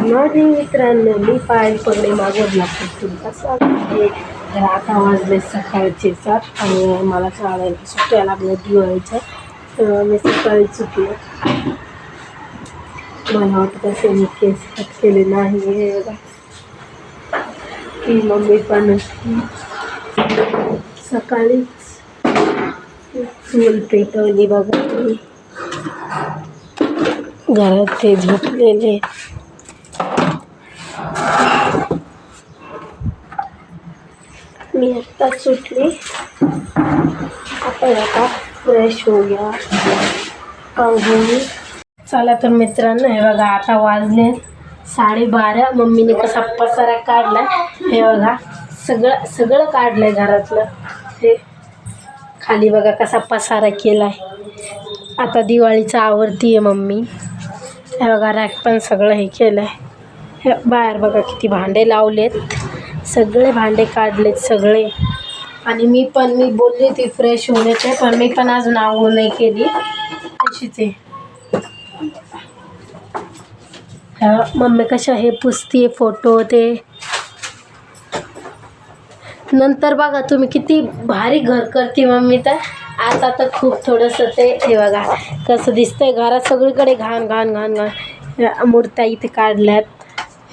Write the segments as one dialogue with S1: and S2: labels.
S1: Good morning मित्रांनो, मी पाय पगडे मागवत लागतो तुमचा स्वागत. तर आता वाजले सकाळचे 7 आणि मला शाळेला सुट्ट्या लागल्या दिवाळीच्या. तर मी सकाळी चुकलो. मला वाटतं असे मी केस कट केले नाही. हे बघा, ती मम्मी पण सकाळीच चूल पेटवली. बघा, घरात ते झोपलेले. मी आत्ता सुटली. आता फ्रेश होऊया, आंघोळी. चला तर मित्रांनो, हे बघा आता वाजले 12:30. मम्मीने कसा पसारा काढला, हे बघा. सगळं काढलंय घरातलं. हे खाली बघा कसा पसारा केलाय. आता दिवाळीचं आवडती आहे मम्मी. हे बघा, रॅक पण सगळं हे केलंय. हे बाहेर बघा किती भांडे लावलेत. सगळे भांडे काढलेत सगळे. आणि मी बोलली ती फ्रेश होण्याचे, पण मी पण अजून आंघोळ नाही केली. तशीच आहे. मम्मी कशा हे पुसती फोटो ते. नंतर बघा तुम्ही किती भारी घर करते मम्मी. तर आता तर खूप थोडंसं ते हे बघा कसं दिसतंय घरात. सगळीकडे घाण घाण घाण घाण. मूर्त्या इथे काढल्यात.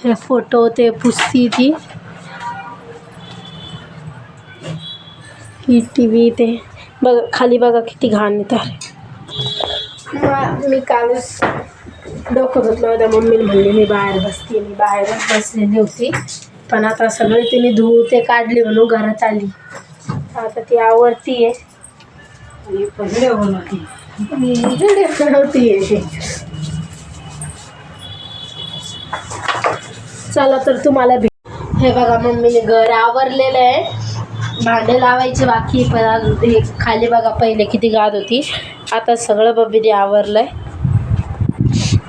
S1: हे फोटो ते पुसती ती. ही टी व्ही ते बघा खाली बघा किती घाण येतं. मी कालच डोकं धुतलं होतं. मम्मीने म्हणली मी बाहेर बसते. मी बाहेरच बसलेली होती, पण आता सगळे तिने धूळ ते काढली म्हणून घरात आली. आता ती आवडती आहे. व्हिडिओ बनवती. चला तर तुम्हाला हे बघा, मम्मीने घर आवरलेलं आहे. भांडे लावायचे बाकी, पण अजून हे खाली बघा पहिले किती गाद होती. आता सगळं बबीने आवरलंय.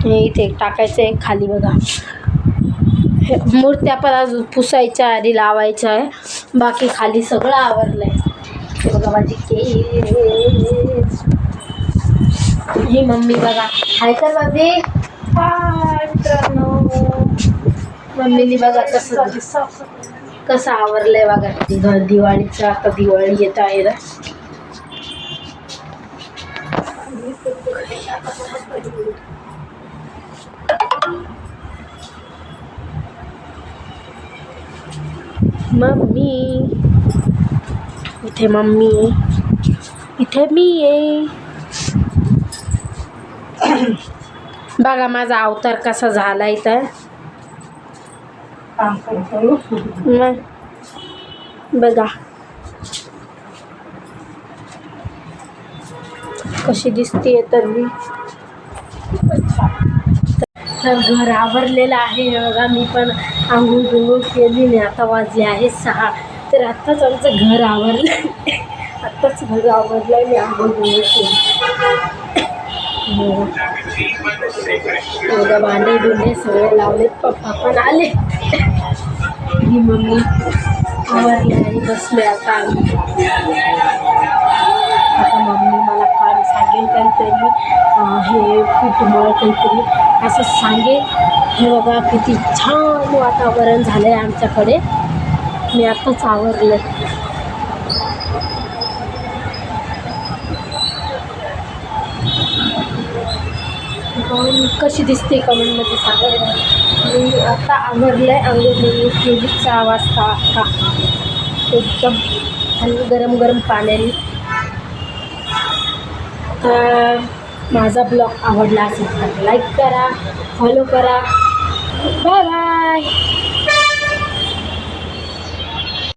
S1: हे इथे टाकायचं आहे खाली बघा. हे मूर्त्या पण अजून पुसायच्या आणि लावायच्या आहे. बाकी खाली सगळं आवरलंय. हे बघा माझी केस. ही मम्मी बघा हाय कर बाबी. मम्मीने बघा कसं आवरलंय बघा घर दिवाळीचं. आता दिवाळी येत आहे ना. मम्मी इथे, मम्मी इथे मी आहे. बघा माझा अवतार कसा झालाय. तर बघा कशी दिसते. तर मी तर घर आवरलेलं आहे. बघा मी पण आंघोळ केली नाही. आता वाजले आहे 6. तर आत्ताच आमचं घर आवरलं. आत्ताच घर आवरलंय. मी आंघोळ केली. भांडे बिंडे सगळे लावलेत. पप्पा पण आले. ही मम्मी आवरली आणि बसले. आता मम्मी मला काम सांगेल काहीतरी. हे पीठमळ काहीतरी असं सांगेल. हे बघा किती छान वातावरण झालं आहे आमच्याकडे. मी आत्ताच आवरलं. कशी दिसते कमेंटमध्ये सांगा. मी आता आवरलं आहे. आंघोळ केली 6 वाजता. आता एकदम आणि गरम गरम पाण्याने. तर माझा ब्लॉग आवडला असेल तर लाईक करा, फॉलो करा. Bye bye.